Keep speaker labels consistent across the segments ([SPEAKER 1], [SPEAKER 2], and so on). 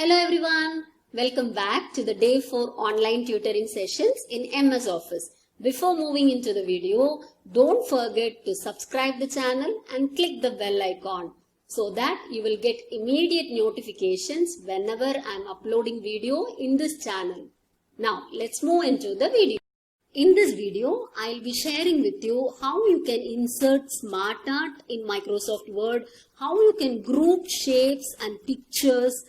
[SPEAKER 1] Hello everyone, welcome back to the day 4 online tutoring sessions in MS Office. Before moving into the video, don't forget to subscribe the channel and click the bell icon so that you will get immediate notifications whenever I am uploading video in this channel. Now let's move into the video. In this video, I'll be sharing with you how you can insert smart art in Microsoft Word, how you can group shapes and pictures,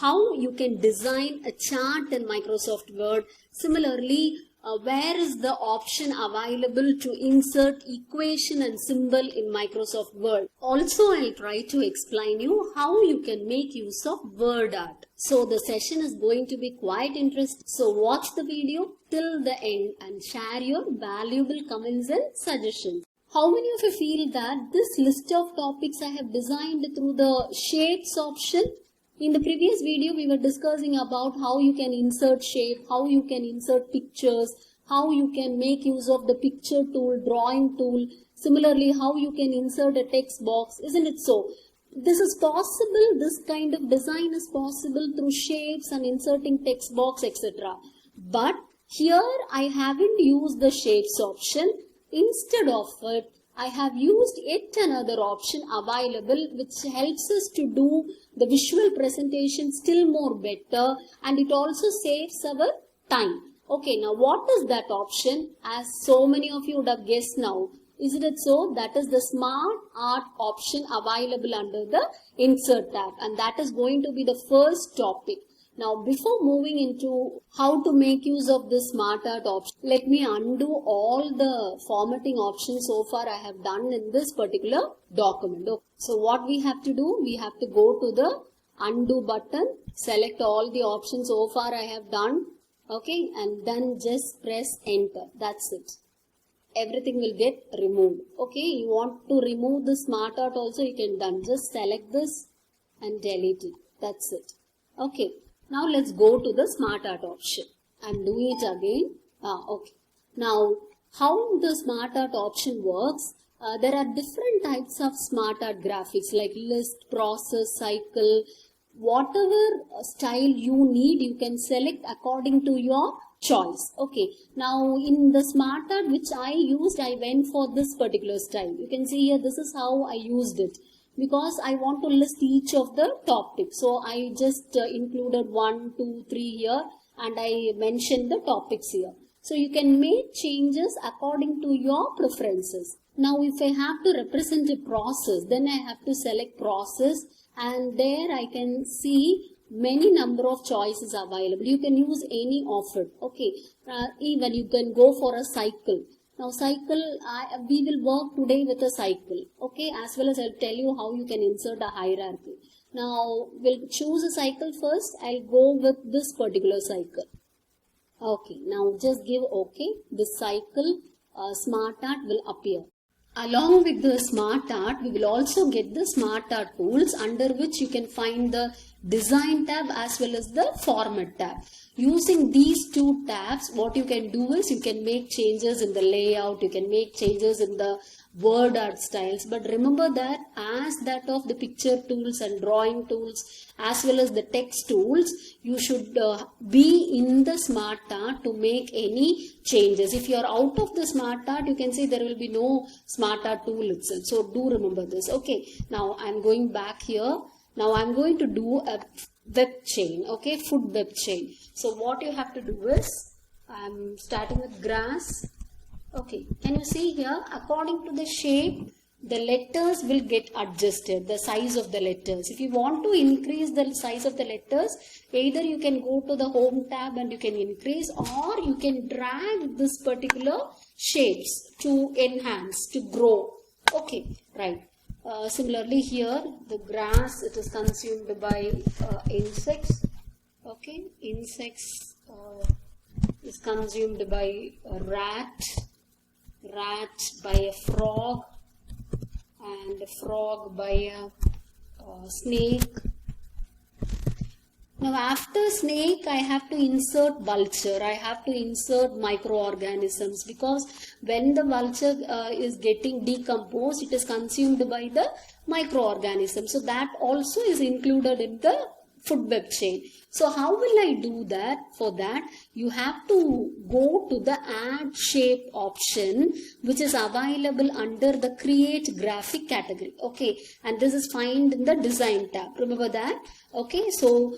[SPEAKER 1] how you can design a chart in Microsoft Word. Similarly, where is the option available to insert equation and symbol in Microsoft Word. Also, I'll try to explain you how you can make use of word art. So the session is going to be quite interesting. So watch the video till the end and share your valuable comments and suggestions. How many of you feel that this list of topics I have designed through the shapes option? In the previous video, we were discussing about how you can insert shape, how you can insert pictures, how you can make use of the picture tool, drawing tool. Similarly, how you can insert a text box, isn't it so? This is possible, this kind of design is possible through shapes and inserting text box, etc. But here I haven't used the shapes option. Instead of it, I have used yet another option available which helps us to do the visual presentation still more better, and it also saves our time. Okay, now what is that option? As so many of you would have guessed now, isn't it so? That is the smart art option available under the insert tab, and that is going to be the first topic. Now, before moving into how to make use of this smart art option, let me undo all the formatting options so far I have done in this particular document. Okay. So, what we have to do, we have to go to the undo button, select all the options so far I have done, okay, and then just press enter. That's it. Everything will get removed. Okay, you want to remove the smart art also, you can done. Just select this and delete it. That's it. Okay. Now let's go to the smart art option. I'm doing it again. Okay. Now, how the smart art option works, there are different types of smart art graphics like list, process, cycle. Whatever style you need, you can select according to your choice. Okay. Now, in the smart art which I used, I went for this particular style. You can see here, this is how I used it, because I want to list each of the top tips. So I just included 1, 2, 3 here, and I mentioned the topics here. So you can make changes according to your preferences. Now if I have to represent a process, then I have to select process, and there I can see many number of choices available. You can use any of it. Okay, even you can go for a cycle. Now cycle, we will work today with a cycle, okay, as well as I'll tell you how you can insert a hierarchy. Now we'll choose a cycle first. I'll go with this particular cycle. Okay, now just give okay. This cycle smart art will appear. Along with the smart art, we will also get the smart art tools, under which you can find the design tab as well as the format tab. Using these two tabs, what you can do is you can make changes in the layout, you can make changes in the word art styles. But remember that as that of the picture tools and drawing tools as well as the text tools, you should be in the smart art to make any changes. If you are out of the smart art, you can see there will be no smart art tool itself. So do remember this. Okay, now I'm going back here. Now I'm going to do a web chain, okay, foot web chain. So what you have to do is, I'm starting with grass. Okay, can you see here, according to the shape, the letters will get adjusted, the size of the letters. If you want to increase the size of the letters, either you can go to the home tab and you can increase, or you can drag this particular shapes to enhance, to grow. Okay, right. Similarly here, the grass, it is consumed by insects. Okay, insects is consumed by a rat by a frog, and a frog by a snake. Now after snake, I have to insert vulture, I have to insert microorganisms, because when the vulture is getting decomposed, it is consumed by the microorganisms. So that also is included in the food web chain. So how will I do that? For that, you have to go to the add shape option, which is available under the create graphic category. Okay, and this is found in the design tab. Remember that? Okay, so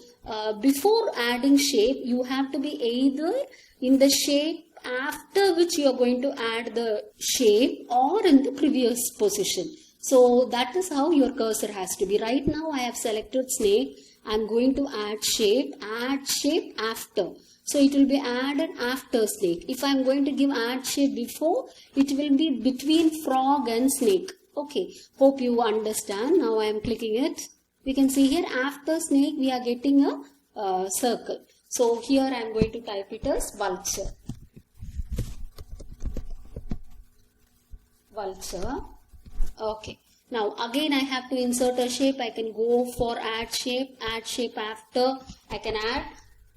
[SPEAKER 1] before adding shape, you have to be either in the shape after which you are going to add the shape or in the previous position. So that is how your cursor has to be. Right now I have selected snake. I am going to add shape after. So it will be added after snake. If I am going to give add shape before, it will be between frog and snake. Okay, hope you understand. Now I am clicking it. We can see here after snake we are getting a circle. So here I am going to type it as vulture. Vulture. Okay. Now again I have to insert a shape. I can go for add shape after. I can add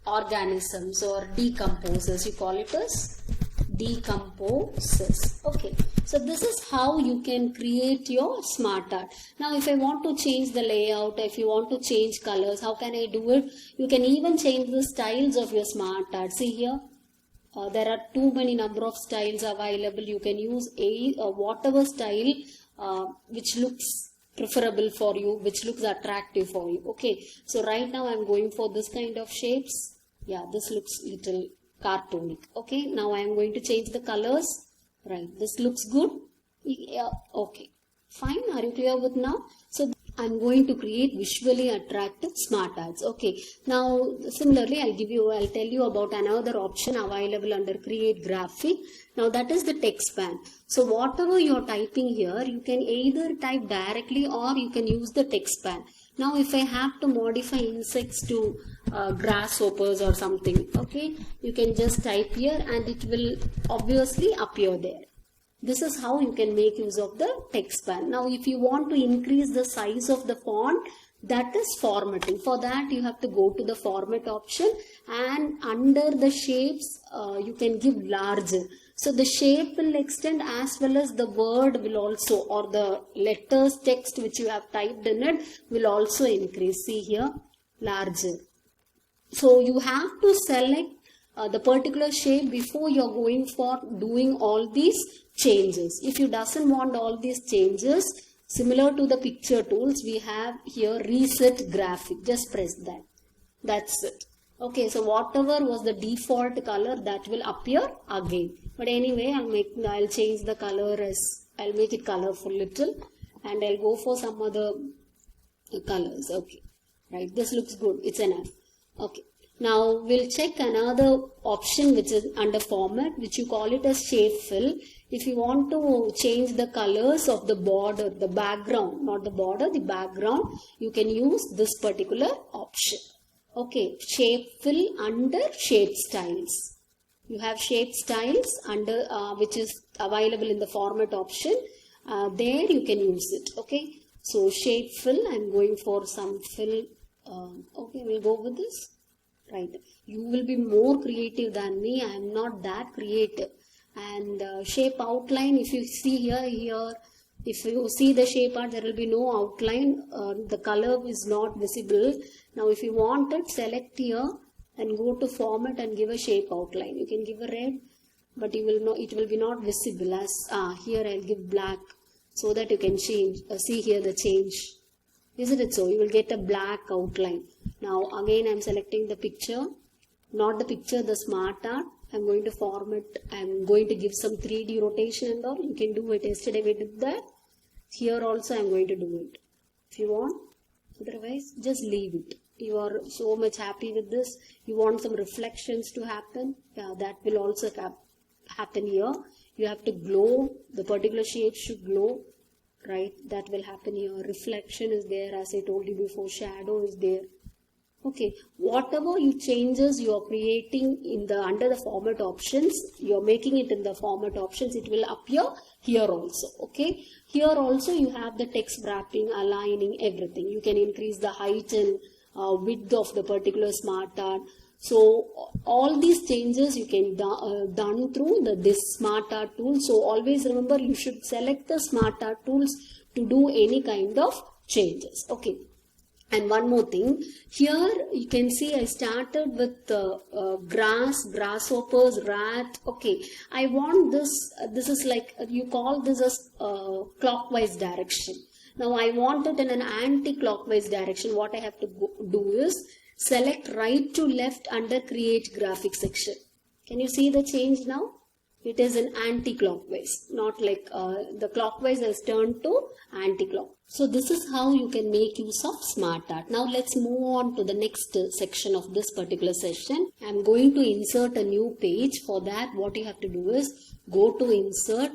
[SPEAKER 1] organisms or decomposers. You call it as decomposers. Okay. So this is how you can create your smart art. Now if I want to change the layout, if you want to change colors, how can I do it? You can even change the styles of your smart art. See here. There are too many number of styles available. You can use whatever style which looks preferable for you, which looks attractive for you. Okay, so right now I'm going for this kind of shapes. Yeah, this looks little cartoonic. Okay, now I am going to change the colors. Right, this looks good. Yeah, okay, fine. Are you clear with now? So I'm going to create visually attractive smart arts. Okay, now similarly I'll tell you about another option available under create graphic. Now that is the text pan. So whatever you're typing here, you can either type directly or you can use the text pan. Now if I have to modify insects to grasshoppers or something, okay, you can just type here and it will obviously appear there. This is how you can make use of the text pan. Now if you want to increase the size of the font, that is formatting. For that you have to go to the format option and under the shapes you can give larger. So the shape will extend as well as the word will also, or the letters text which you have typed in it will also increase. See here, larger. So you have to select the particular shape before you are going for doing all these changes. If you doesn't want all these changes, similar to the picture tools, we have here reset graphic. Just press that. That's it. Okay, so whatever was the default color, that will appear again. But anyway, I'll change the color as, I'll make it colorful little, and I'll go for some other colors. Okay, right, this looks good. It's enough. Okay. Now we'll check another option which is under format, which you call it as shape fill. If you want to change the colors of the border, the background, not the border, the background, you can use this particular option. Okay, shape fill under shape styles. You have shape styles under which is available in the format option. There you can use it. Okay, so shape fill, I'm going for some fill. Okay, we'll go with this. Right, you will be more creative than me. I am not that creative. And shape outline, if you see here, if you see the shape art, there will be no outline. The color is not visible. Now if you want it, select here and go to format and give a shape outline. You can give a red, but you will know it will be not visible. As here I'll give black so that you can change. See here the change. Isn't it so? You will get a black outline. Now again I'm selecting the picture, not the picture, the smart art. I'm going to format, I'm going to give some 3D rotation and all. You can do it. Yesterday we did that. Here also I'm going to do it. If you want, otherwise just leave it. You are so much happy with this. You want some reflections to happen. Yeah, that will also happen here. You have to glow. The particular shape should glow. Right, that will happen here. Reflection is there, as I told you before. Shadow is there. Okay, whatever you changes you are creating in the under the format options, you are making it in the format options, it will appear here also. Okay, here also you have the text wrapping, aligning, everything. You can increase the height and width of the particular smart art. So all these changes you can done through this smart art tool. So always remember, you should select the smart art tools to do any kind of changes. Okay. And one more thing, here you can see I started with grass, grasshoppers, rat. Okay, I want this, this is like, you call this as clockwise direction. Now I want it in an anti-clockwise direction. What I have to do is select right to left under create graphic section. Can you see the change now? It is an anti-clockwise, not like the clockwise has turned to anti-clockwise. So this is how you can make use of smart art. Now let's move on to the next section of this particular session. I'm going to insert a new page. For that, what you have to do is go to insert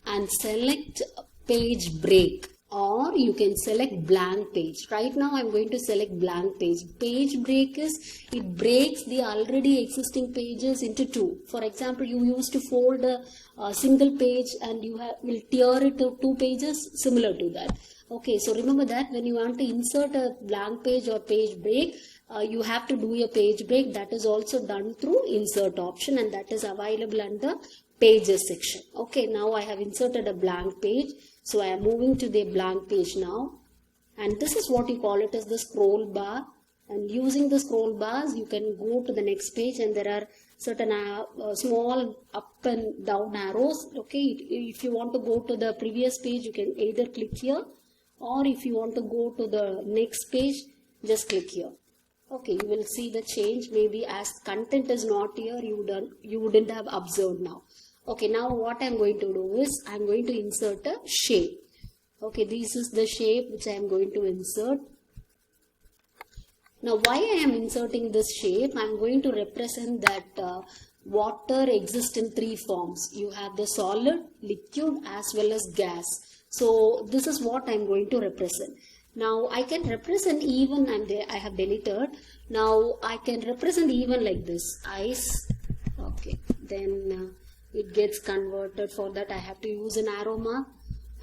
[SPEAKER 1] and select page break, or you can select blank page. Right now I'm going to select blank page. Page break is, it breaks the already existing pages into two. For example, you used to fold a single page and you will tear it to two pages, similar to that. Okay, so remember that when you want to insert a blank page or page break, you have to do a page break. That is also done through insert option, and that is available under pages section. Okay, now I have inserted a blank page. So I am moving to the blank page now, and this is what you call it as the scroll bar. And using the scroll bars, you can go to the next page, and there are certain small up and down arrows. Okay, if you want to go to the previous page, you can either click here, or if you want to go to the next page, just click here. Okay, you will see the change. Maybe as content is not here, you wouldn't have observed now. Okay, now what I'm going to do is I'm going to insert a shape. Okay, this is the shape which I am going to insert. Now why I am inserting this shape, I'm going to represent that water exists in three forms. You have the solid, liquid as well as gas. So this is what I'm going to represent. Now I can represent even, I have deleted. Now I can represent even like this, ice. Okay, then it gets converted. For that I have to use an arrow mark.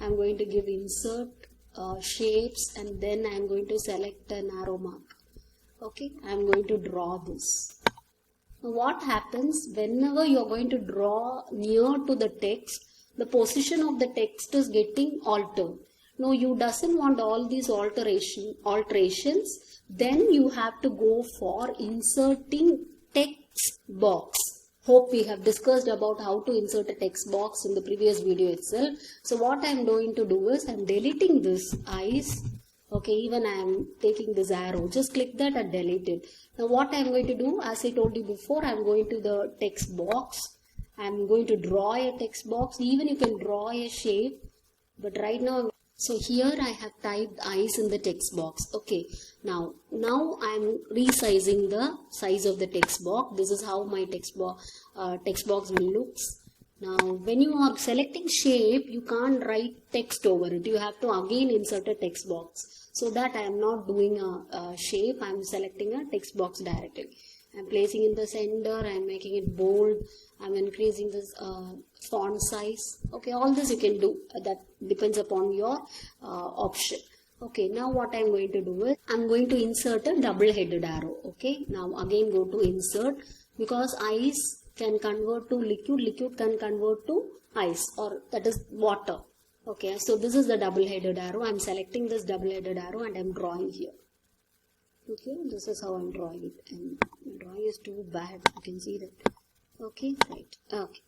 [SPEAKER 1] I'm going to give insert shapes, and then I'm going to select an arrow mark. Okay, I'm going to draw this. Now what happens whenever you're going to draw near to the text, the position of the text is getting altered. Now you doesn't want all these alterations, then you have to go for inserting text box. Hope we have discussed about how to insert a text box in the previous video itself. So what I am going to do is I am deleting this ice. Okay, even I am taking this arrow. Just click that and delete it. Now what I am going to do, as I told you before, I am going to the text box. I am going to draw a text box. Even you can draw a shape. But right now, so here I have typed ice in the text box. Okay, now I am resizing the size of the text box. This is how my text box will look. Now when you are selecting shape, you can't write text over it. You have to again insert a text box. So that I am not doing a shape, I am selecting a text box directly. I am placing in the center, I am making it bold, I am increasing this font size. Okay, all this you can do. That depends upon your option. Okay, now what I am going to do is I am going to insert a double-headed arrow. Okay, now again go to insert, because ice can convert to liquid, liquid can convert to ice, or that is water. Okay, so this is the double-headed arrow. I am selecting this double-headed arrow and I am drawing here. Okay, this is how I'm drawing it, and my drawing is too bad, you can see that. Okay, right. Okay,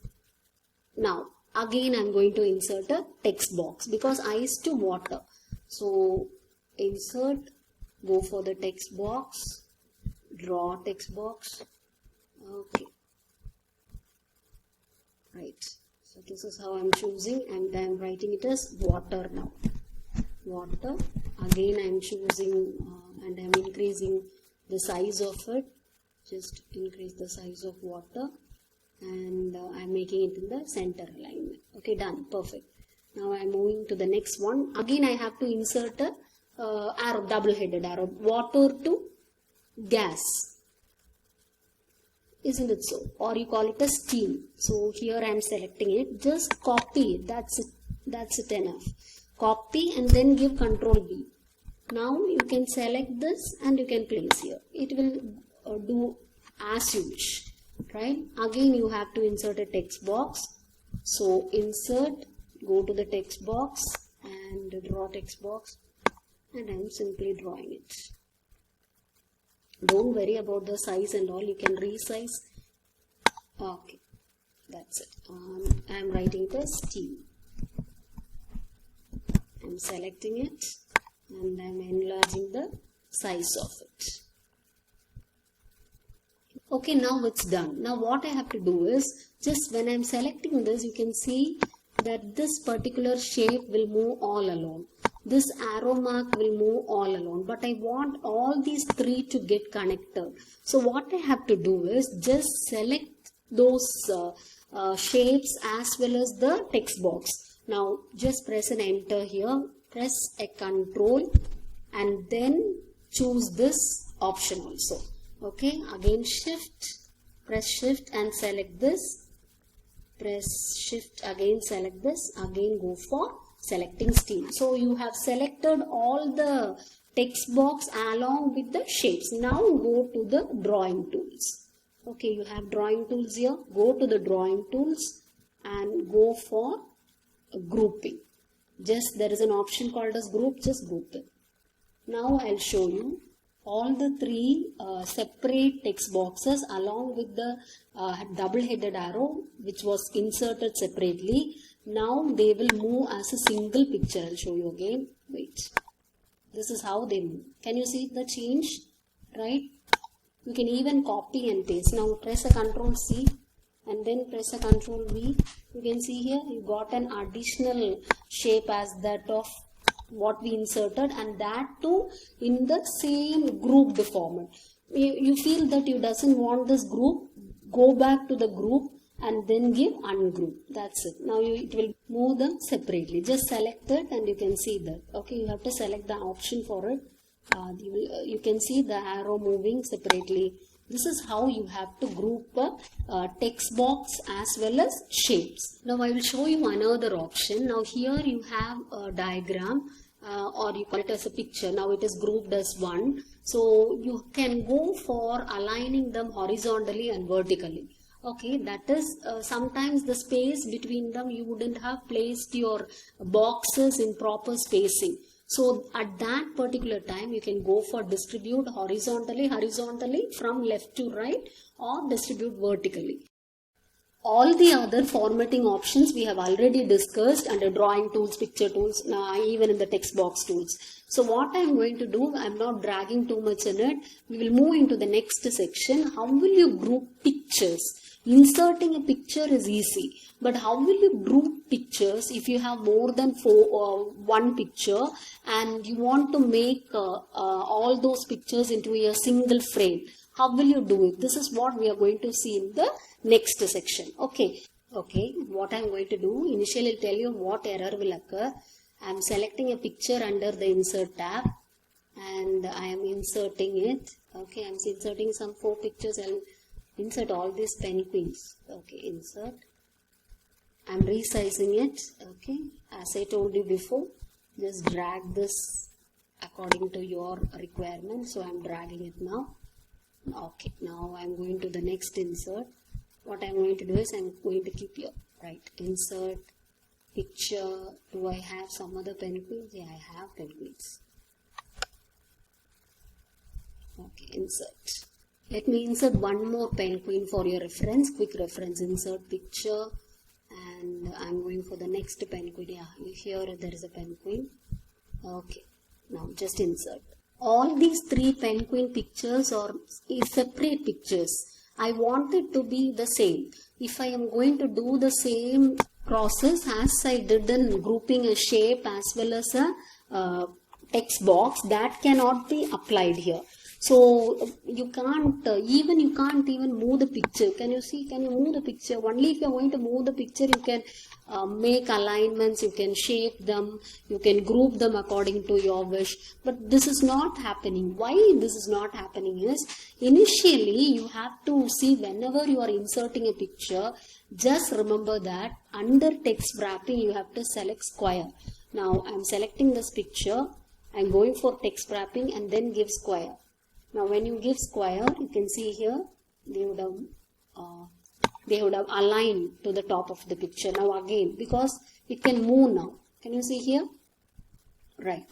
[SPEAKER 1] now again I'm going to insert a text box, because ice to water. So insert, go for the text box, draw text box. Okay, right. So this is how I'm choosing, and I'm writing it as water now. Water. Again I'm choosing and I'm increasing the size of it. Just increase the size of water, and I'm making it in the center alignment. Okay, done. Perfect. Now I'm moving to the next one. Again I have to insert a arrow, double-headed arrow. Water to gas. Isn't it so? Or you call it a steam. So here I am selecting it. Just copy it. That's it. That's it enough. Copy and then give Ctrl V. Now you can select this and you can place here. It will do as you wish. Right? Again you have to insert a text box. So insert, go to the text box and draw text box. and I am simply drawing it. Don't worry about the size and all, you can resize. Okay, that's it. I am writing the steam. I am selecting it and I am enlarging the size of it. Okay, now it's done. Now what I have to do is, just when I am selecting this, you can see that this particular shape will move all alone. This arrow mark will move all alone. But I want all these three to get connected. So what I have to do is just select those shapes as well as the text box. Now just press an enter here. Press a control and then choose this option also. Okay, again press shift and select this, press shift again, select this, again go for selecting steam. So you have selected all the text box along with the shapes. Now go to the drawing tools. Okay, you have drawing tools here, go to the drawing tools and go for grouping. Just there is an option called as group, just group it. Now I'll show you all the three separate text boxes along with the double-headed arrow which was inserted separately. Now they will move as a single picture. I'll show you again. Wait. This is how they move. Can you see the change? Right? You can even copy and paste. Now press a Ctrl C and then press a Ctrl V. You can see here you got an additional shape as that of what we inserted, and that too in the same grouped format. You feel that you doesn't want this group, go back to the group and then give ungroup. That's it. Now it will move them separately. Just select it and you can see that. Okay, you have to select the option for it. You can see the arrow moving separately. This is how you have to group a text box as well as shapes. Now I will show you another option. Now here you have a diagram or you call it as a picture. Now it is grouped as one. So you can go for aligning them horizontally and vertically. Okay, that is sometimes the space between them you wouldn't have placed your boxes in proper spacing. So at that particular time you can go for distribute horizontally from left to right, or distribute vertically. All the other formatting options we have already discussed under drawing tools, picture tools, even in the text box tools. So what I am going to do, I am not dragging too much in it. We will move into the next section. How will you group pictures? Inserting a picture is easy, but how will you group pictures if you have more than one picture and you want to make all those pictures into a single frame? How will you do it? This is what we are going to see in the next section. Okay, what I am going to do, initially I'll tell you what error will occur. I am selecting a picture under the insert tab and I am inserting it. Okay, I am inserting some 4 pictures. I'll insert all these penguins. Okay, insert. I am resizing it. Okay, as I told you before, just drag this according to your requirement. So I am dragging it now. Okay, now I am going to the next insert. What I am going to do is I am going to keep your right insert picture. Do I have some other penguins? Yeah, I have penguins. Okay, insert. Let me insert one more penguin for your reference, quick reference. Insert picture and I am going for the next penguin. Yeah, here there is a penguin. Okay, now just insert. All these 3 penguin pictures are separate pictures. I want it to be the same. If I am going to do the same process as I did in grouping a shape as well as a text box, that cannot be applied here. So you can't even move the picture. Can you see? Can you move the picture? Only if you are going to move the picture, you can make alignments, you can shape them, you can group them according to your wish. But this is not happening. Why this is not happening is, initially you have to see whenever you are inserting a picture, just remember that under text wrapping you have to select square. Now I am selecting this picture, I am going for text wrapping and then give square. Now when you give square, you can see here they would have aligned to the top of the picture. Now again, because it can move now. Can you see here? Right.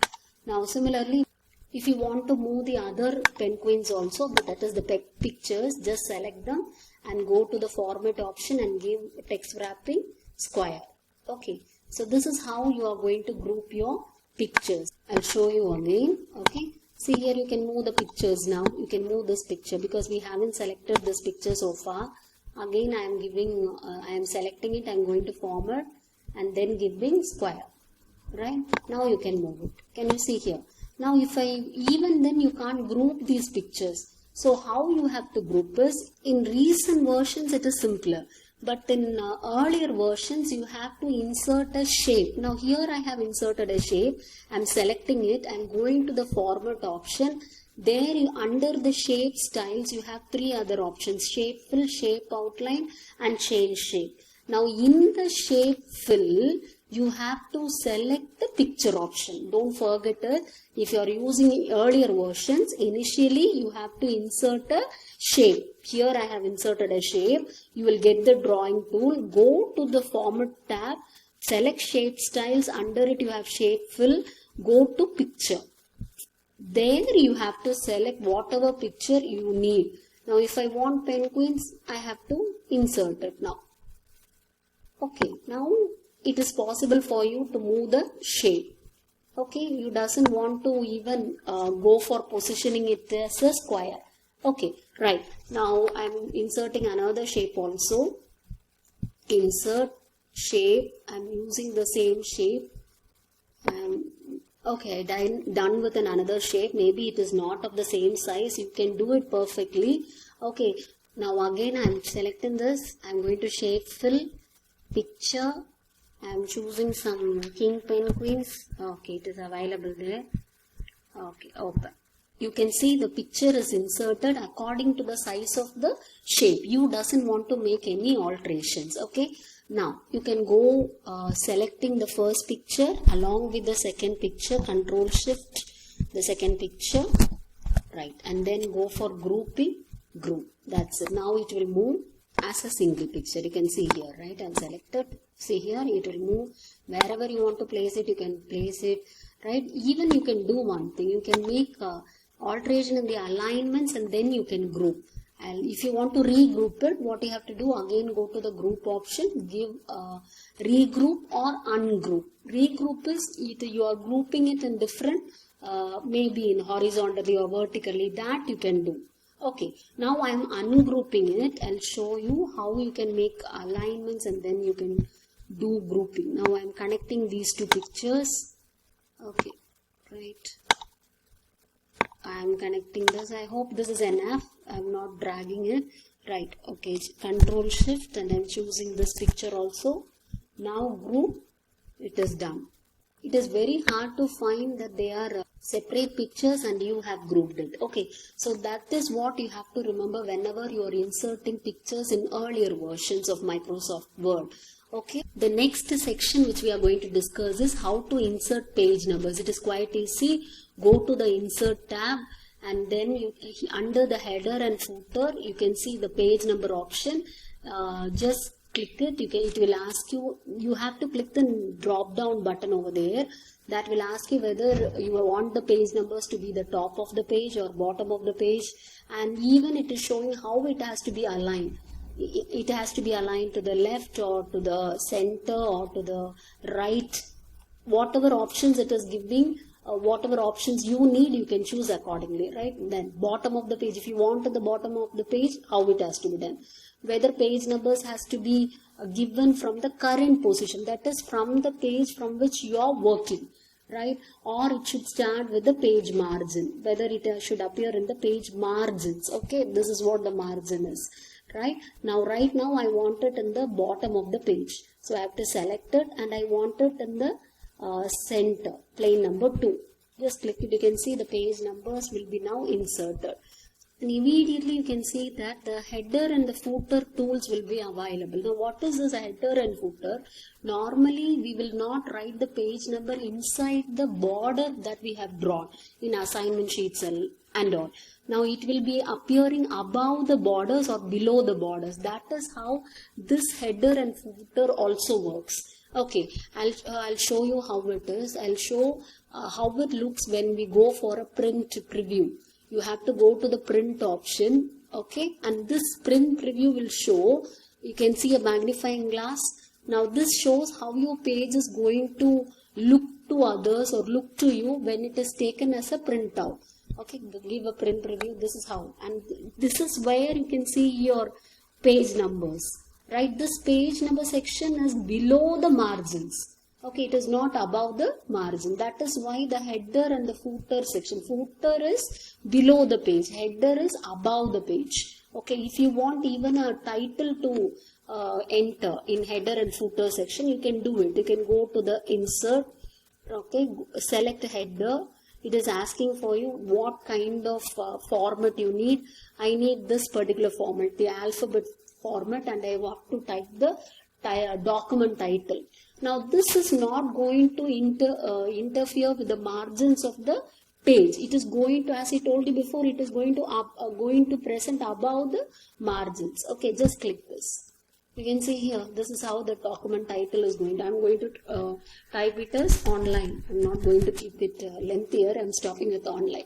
[SPEAKER 1] Now similarly, if you want to move the other penguins also, but that is the pictures, just select them and go to the format option and give text wrapping square. Okay, so this is how you are going to group your pictures. I'll show you again. Okay, see here you can move the pictures now. You can move this picture because we haven't selected this picture so far. Again I am selecting it, I am going to format and then giving square. Right, now you can move it. Can you see here? Now if even then you can't group these pictures. So how you have to group is, in recent versions it is simpler. But in earlier versions you have to insert a shape. Now here I have inserted a shape. I am selecting it and going to the format option. There under the shape styles you have three other options: shape fill, shape outline and change shape. Now in the shape fill you have to select the picture option. Don't forget it. If you are using earlier versions, initially you have to insert a shape. Here I have inserted a shape. You will get the drawing tool. Go to the format tab. Select shape styles. Under it you have shape fill. Go to picture. There you have to select whatever picture you need. Now if I want penguins, I have to insert it now. Okay, now it is possible for you to move the shape. Okay, you doesn't want to even go for positioning it as a square. Okay, right. Now I am inserting another shape also. Insert shape. I am using the same shape. Okay, done with another shape. Maybe it is not of the same size. You can do it perfectly. Okay, now again I am selecting this. I am going to shape fill, picture. I am choosing some king penguins. Okay, it is available there. Okay, open. You can see the picture is inserted according to the size of the shape. You doesn't want to make any alterations. Okay. Now you can go selecting the first picture along with the second picture. Control Shift the second picture. Right. And then go for grouping. Group. That's it. Now it will move as a single picture. You can see here. Right. I'm selected. See here. It will move. Wherever you want to place it, you can place it. Right. Even you can do one thing. You can make alteration in the alignments and then you can group. And if you want to regroup it, what you have to do, again go to the group option, give regroup or ungroup. Regroup is either you are grouping it in different, maybe in horizontally or vertically, that you can do. Okay, now I am ungrouping it. I'll show you how you can make alignments and then you can do grouping. Now I am connecting these two pictures. Okay, right. I am connecting this. I hope this is enough. I am not dragging it. Right. Okay. Control Shift and I am choosing this picture also. Now group. It is done. It is very hard to find that they are separate pictures and you have grouped it. Okay. So that is what you have to remember whenever you are inserting pictures in earlier versions of Microsoft Word. Okay. The next section which we are going to discuss is how to insert page numbers. It is quite easy. Go to the Insert tab and then under the header and footer you can see the page number option. Just click it. It will ask you. You have to click the drop down button over there. That will ask you whether you want the page numbers to be the top of the page or bottom of the page, and even it is showing how it has to be aligned. It has to be aligned to the left or to the center or to the right. Whatever options it is giving. Whatever options you need, you can choose accordingly, right? Then bottom of the page, if you want at the bottom of the page, how it has to be done. Whether page numbers has to be given from the current position, that is from the page from which you are working, right? Or it should start with the page margin, whether it should appear in the page margins. Okay, this is what the margin is, right? Now, right now I want it in the bottom of the page. So I have to select it and I want it in the center, plain number 2. Just click it. You can see the page numbers will be now inserted. And immediately you can see that the header and the footer tools will be available. Now what is this header and footer? Normally we will not write the page number inside the border that we have drawn in assignment sheets and all. Now it will be appearing above the borders or below the borders. That is how this header and footer also works. Okay, I'll show you how it is. I'll show how it looks when we go for a print preview. You have to go to the print option, okay, and this print preview will show, you can see a magnifying glass. Now this shows how your page is going to look to others or look to you when it is taken as a printout. Okay, give a print preview. This is how, and this is where you can see your page numbers. Right, this page number section is below the margins. Okay, it is not above the margin. That is why the header and the footer section. Footer is below the page. Header is above the page. Okay, if you want even a title to enter in header and footer section, you can do it. You can go to the insert. Okay, select header. It is asking for you what kind of format you need. I need this particular format, the alphabet format, and I have to type the document title. Now this is not going to interfere with the margins of the page. It is going to, as I told you before, it is going to present above the margins. Okay, just click this. You can see here, this is how the document title is going to. I am going to type it as online. I am not going to keep it lengthier. I am stopping with online.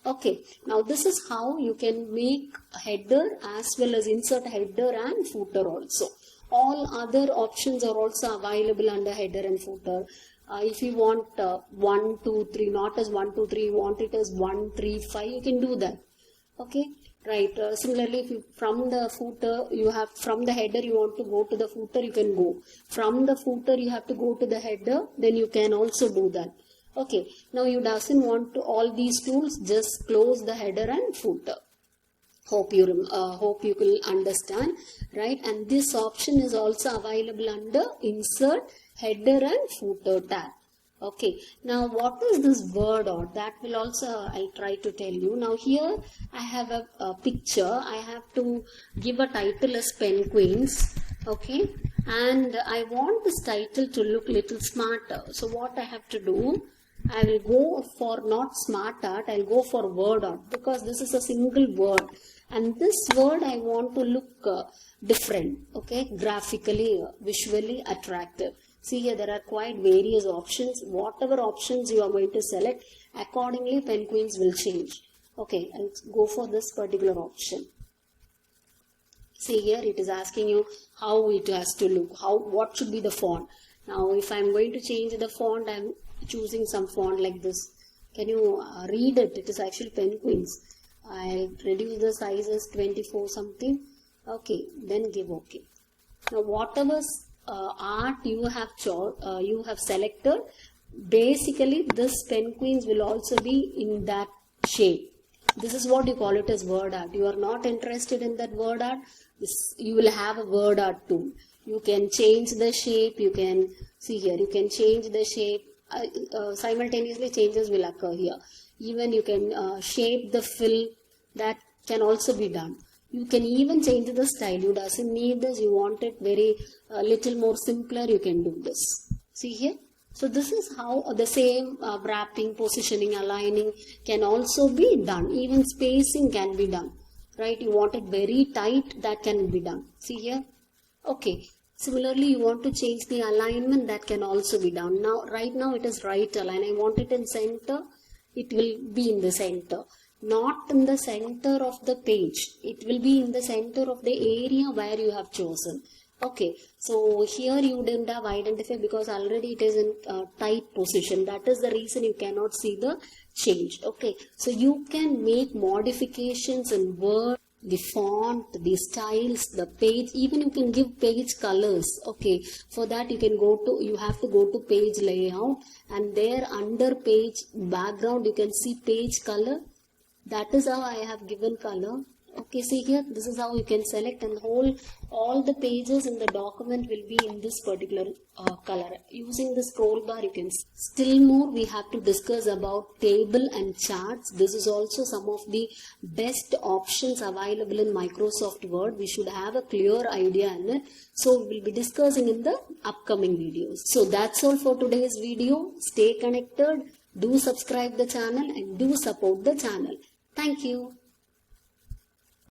[SPEAKER 1] Okay, now this is how you can make a header as well as insert header and footer also. All other options are also available under header and footer. If you want 1, 2, 3, not as 1, 2, 3, you want it as 1, 3, 5, you can do that. Okay, right. Similarly, if you from the footer, from the header you want to go to the footer, you can go. From the footer you have to go to the header, then you can also do that. Okay, now you doesn't want to all these tools, just close the header and footer. Hope you will understand, right? And this option is also available under insert header and footer tab. Okay, now what is this word art? That will also I'll try to tell you. Now here I have a picture. I have to give a title as Penguins. Okay, and I want this title to look little smarter. So what I have to do, I will go for not smart art, I'll go for word art, because this is a single word and this word I want to look different, okay, graphically, visually attractive. See here, there are quite various options. Whatever options you are going to select, accordingly Penguins will change. Okay, I'll go for this particular option. See here, it is asking you how it has to look, what should be the font. Now if I am going to change the font, I am choosing some font like this. Can you read it? It is actually Penguins. I'll reduce the size as 24 something. Okay, then give OK. Now whatever art you have selected, basically this Penguins will also be in that shape. This is what you call it as word art. You are not interested in that word art, you will have a word art tool. You can change the shape, you can see here, you can change the shape. Simultaneously changes will occur here. Even you can shape the fill, that can also be done. You can even change the style. You doesn't need this, you want it very little more simpler, you can do this. See here. So this is how the same wrapping, positioning, aligning can also be done. Even spacing can be done. Right? You want it very tight, that can be done. See here. Okay. Similarly, you want to change the alignment, that can also be done. Now, right now it is right align. I want it in center. It will be in the center. Not in the center of the page. It will be in the center of the area where you have chosen. Okay. So, here you didn't have identify because already it is in tight position. That is the reason you cannot see the change. Okay. So, you can make modifications in Word, the font, the styles, the page, even you can give page colors. Okay, for that you have to go to page layout, and there under page background you can see page color. That is how I have given color. Okay, see here, this is how you can select, and all the pages in the document will be in this particular color. Using the scroll bar, you can see. Still more, we have to discuss about table and charts. This is also some of the best options available in Microsoft Word. We should have a clear idea in it. So we will be discussing in the upcoming videos. So that's all for today's video. Stay connected. Do subscribe the channel and do support the channel. Thank you.